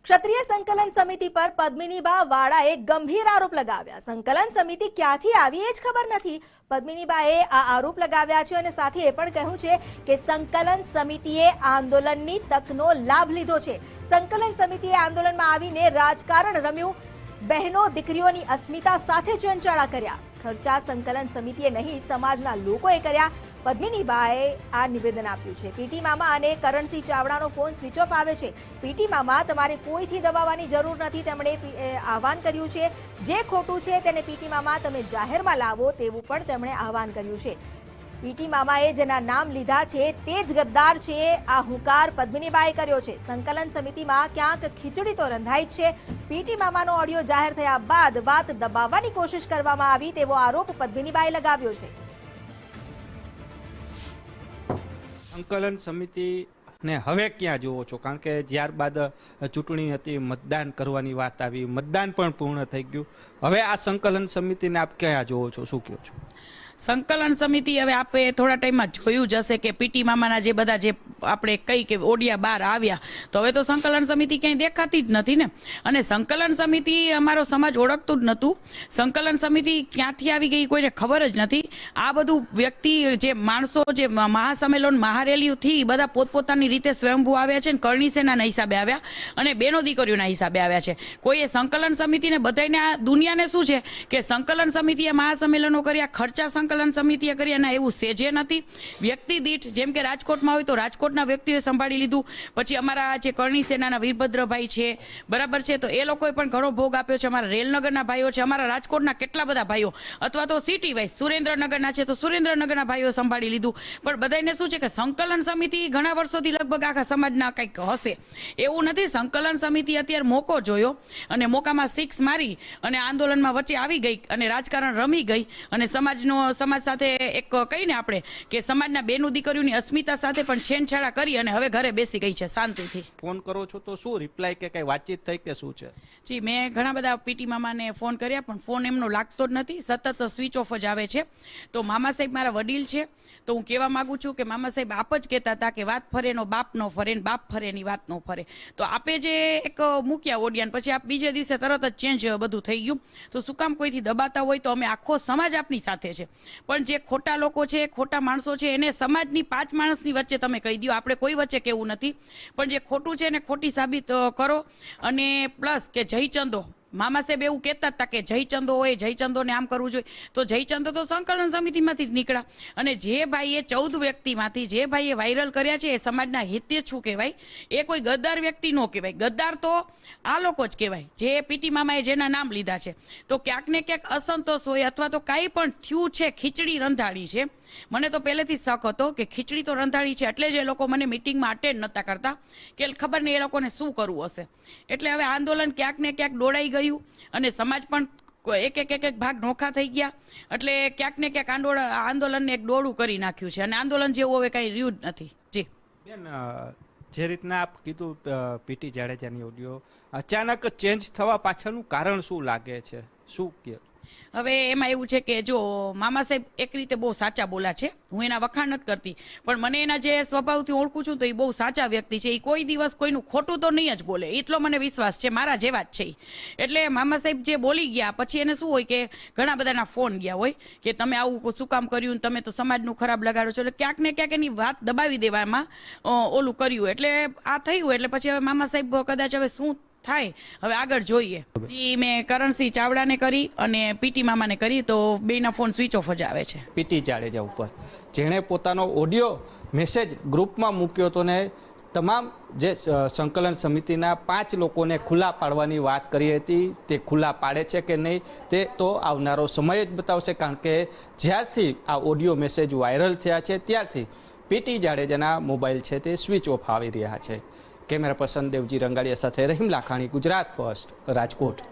ક્ષત્રિય સંકલન સમિતિ પર પદ્મિનીબા વાળાએ ગંભીર આરોપ લગાવ્યા। સંકલન સમિતિ ક્યાંથી આવી એ જ ખબર નથી। પદ્મિનીબાએ આ આરોપ લગાવ્યા છે અને સાથે એ પણ કહ્યું છે કે સંકલન સમિતિએ આંદોલનની તકનો લાભ લીધો છે। સંકલન સમિતિએ આંદોલનમાં આવીને રાજકારણ રમ્યું, બહેનો દીકરીઓની અસ્મિતા સાથે ચંચળા કર્યા। ખર્ચા સંકલન સમિતિએ નહીં, સમાજના લોકોએ કર્યા। પદ્મિનીબાએ આ નિવેદન આપ્યું છે। પીટી મામા અને કરણસિંહ ચાવડાનો ફોન સ્વિચ ઓફ આવે છે। પીટી મામા તમારે કોઈથી દબાવવાની જરૂર નથી, તેમણે આહવાન કર્યું છે। જે ખોટું છે તેને પીટી મામા તમે જાહેરમાં લાવો તેવું પણ તેમણે આહવાન કર્યું છે। પીટી મામાએ જેના નામ લીધા છે તે જ ગદ્દાર છે, આ હુંકાર પદ્મિનીબાએ કર્યો છે। સંકલન સમિતિમાં ક્યાંક ખીચડી તો રંધાઈ જ છે। પીટી મામાનો ઓડિયો જાહેર થયા બાદ વાત દબાવવાની કોશિશ કરવામાં આવી તેવો આરોપ પદ્મિનીબાએ લગાવ્યો છે। સંકલન સમિતિ ને હવે ક્યાં જોવો છો? કારણ કે ત્યારબાદ ચૂંટણી હતી, મતદાન કરવાની વાત આવી, મતદાન પણ પૂર્ણ થઈ ગયું। હવે આ સંકલન સમિતિને આપ ક્યાં જોવો છો, શું કહો છો? સંકલન સમિતિ હવે આપણે થોડા ટાઈમમાં જોયું જ હશે કે પીટી મામાના જે બધા જે આપણે કઈ કે ઓડિયા બહાર આવ્યા, તો હવે તો સંકલન સમિતિ ક્યાંય દેખાતી જ નથી ને। અને સંકલન સમિતિ અમારો સમાજ ઓળખતું જ નહોતું। સંકલન સમિતિ ક્યાંથી આવી ગઈ કોઈને ખબર જ નથી। આ બધું વ્યક્તિ જે માણસો જે મહાસંમેલન મહારેલીથી બધા પોતપોતાની રીતે સ્વયંભૂ આવ્યા છે ને કરણી સેનાના હિસાબે આવ્યા અને બેનો દીકરીઓના હિસાબે આવ્યા છે। કોઈએ સંકલન સમિતિને બધાને આ દુનિયાને શું છે કે સંકલન સમિતિએ મહાસંમેલનો કર્યા, ખર્ચા સંકલન સમિતિએ કર્યા ના, એવું સેજે નથી। વ્યક્તિ દીઠ જેમ કે રાજકોટમાં હોય તો રાજકોટના વ્યક્તિઓએ સંભાળી લીધું, પછી અમારા જે કરણી સેનાના વીરભદ્રભાઈ છે, બરાબર છે, તો એ લોકોએ પણ ઘણો ભોગ આપ્યો છે। અમારા રેલનગરના ભાઈઓ છે, અમારા રાજકોટના કેટલા બધા ભાઈઓ, અથવા તો સિટી વાઇઝ સુરેન્દ્રનગરના છે તો સુરેન્દ્રનગરના ભાઈઓ સંભાળી લીધું। પણ બધાને શું છે કે સંકલન સમિતિ ઘણા વર્ષોથી લગભગ આખા સમાજના કંઈક હશે, એવું નથી। સંકલન સમિતિ અત્યારે મોકો જોયો અને મોકામાં સિક્સ મારી અને આંદોલનમાં વચ્ચે આવી ગઈ અને રાજકારણ રમી ગઈ અને સમાજ સાથે એક કહીને આપણે કે સમાજના બેનું દીકરીઓની અસ્મિતા સાથે પણ છેડછાડા કરી અને હવે ઘરે બેસી ગઈ છે શાંતિથી। ફોન કરો છો તો શું રિપ્લાય કે કઈ વાતચીત થઈ કે શું છે? જી, મેં ઘણા બધા પીટી મામાને ફોન કર્યા પણ ફોન એમનો લાગતો જ નથી, સતત સ્વિચ ઓફ જ આવે છે। તો મામા સાહેબ મારા વડીલ છે, તો હું કહેવા માંગુ છું કે મામા સાહેબ આપ જ કહેતા હતા કે વાત ફરે નો બાપ નો ફરે ને બાપ ફરે ની વાત નો ફરે। તો આપે જે એક મૂક્યા ઓડિયાન પછી આપ બીજે દિવસે તરત જ ચેન્જ બધું થઈ ગયું, તો શું કામ કોઈથી દબાતા હોય? તો અમે આખો સમાજ આપની સાથે છે, પણ જે ખોટા લોકો છે, ખોટા માણસો છે, એને સમાજની 5 માણસની વચ્ચે તમે કહી દો, આપણે કોઈ વચ્ચે કેવું નથી, પણ જે ખોટું છે એને ખોટી સાબિત કરો। અને પ્લસ કે જયચંદો મામા સાહેબ એવું કહેતા હતા કે જયચંદો હોય, જયચંદોને આમ કરવું જોઈએ, તો જયચંદો તો સંકલન સમિતિમાંથી જ નીકળ્યા। અને જે ભાઈએ 14 વ્યક્તિમાંથી જે ભાઈએ વાયરલ કર્યા છે એ સમાજના હિતે શું કહેવાય? એ કોઈ ગદ્દાર વ્યક્તિ ન કહેવાય, ગદ્દાર તો આ લોકો જ કહેવાય જે પીટી મામાએ જેના નામ લીધા છે। તો ક્યાંક ને ક્યાંક અસંતોષ હોય અથવા તો કાંઈ પણ થયું છે, ખીચડી રંધાડી છે, મને તો પહેલેથી શક હતો કે ખીચડી તો રંધાડી છે, એટલે જ એ લોકો મને મિટિંગમાં અટેન્ડ નહોતા કરતા કે ખબર નહીં એ લોકોને શું કરવું હશે। એટલે હવે આંદોલન ક્યાંક ને ક્યાંક દોડાઈ ગયું અને સમાજ પણ એક ભાગ નોખા થઈ ગયા, એટલે ક્યાંક ને ક્યાંક આંદોલનને એક દોડું કરી નાખ્યું છે અને આંદોલન જેવું હવે કાંઈ રહ્યું જ નથી। જી બેન, જે રીતના આપ કીધું પીટી જાડેજાની ઓડિયો અચાનક ચેન્જ થવા પાછળનું કારણ શું લાગે છે, શું કહે? હવે એમાં એવું છે કે જો મામા સાહેબ એક રીતે બહુ સાચા બોલા છે, હું એના વખાણ નથી કરતી, પણ મને એના જે સ્વભાવથી ઓળખું છું તો એ બહુ સાચા વ્યક્તિ છે। એ કોઈ દિવસ કોઈનું ખોટું તો નહીં જ બોલે, એટલો મને વિશ્વાસ છે, મારા જેવા જ છે। એટલે મામા સાહેબ જે બોલી ગયા પછી એને શું હોય કે ઘણા બધાના ફોન ગયા હોય કે તમે આવું શું કામ કર્યું, તમે તો સમાજનું ખરાબ લગાડો છો, એટલે ક્યાંક ને ક્યાંક એની વાત દબાવી દેવામાં ઓલું કર્યું, એટલે આ થયું। એટલે પછી હવે મામા સાહેબ કદાચ હવે શું થાય હવે આગળ જોઈએ। જી, મેં કરણસિંહ ચાવડાને કરી અને પીટી મામાને કરી, તો બેના ફોન સ્વિચ ઓફ જ આવે છે। પીટી જાડેજા ઉપર જેણે પોતાનો ઓડિયો મેસેજ ગ્રુપમાં મૂક્યો હતો ને તમામ જે સંકલન સમિતિના 5 લોકોને ખુલ્લા પાડવાની વાત કરી હતી, તે ખુલ્લા પાડે છે કે નહીં તે તો આવનારો સમય જ બતાવશે। કારણ કે જ્યારથી આ ઓડિયો મેસેજ વાયરલ થયા છે ત્યારથી પીટી જાડેજાના મોબાઈલ છે તે સ્વિચ ઓફ આવી રહ્યા છે। કેમેરા પર્સન દેવજી રંગાડિયા સાથે રહીમ લાખાણી, ગુજરાત ફર્સ્ટ, રાજકોટ।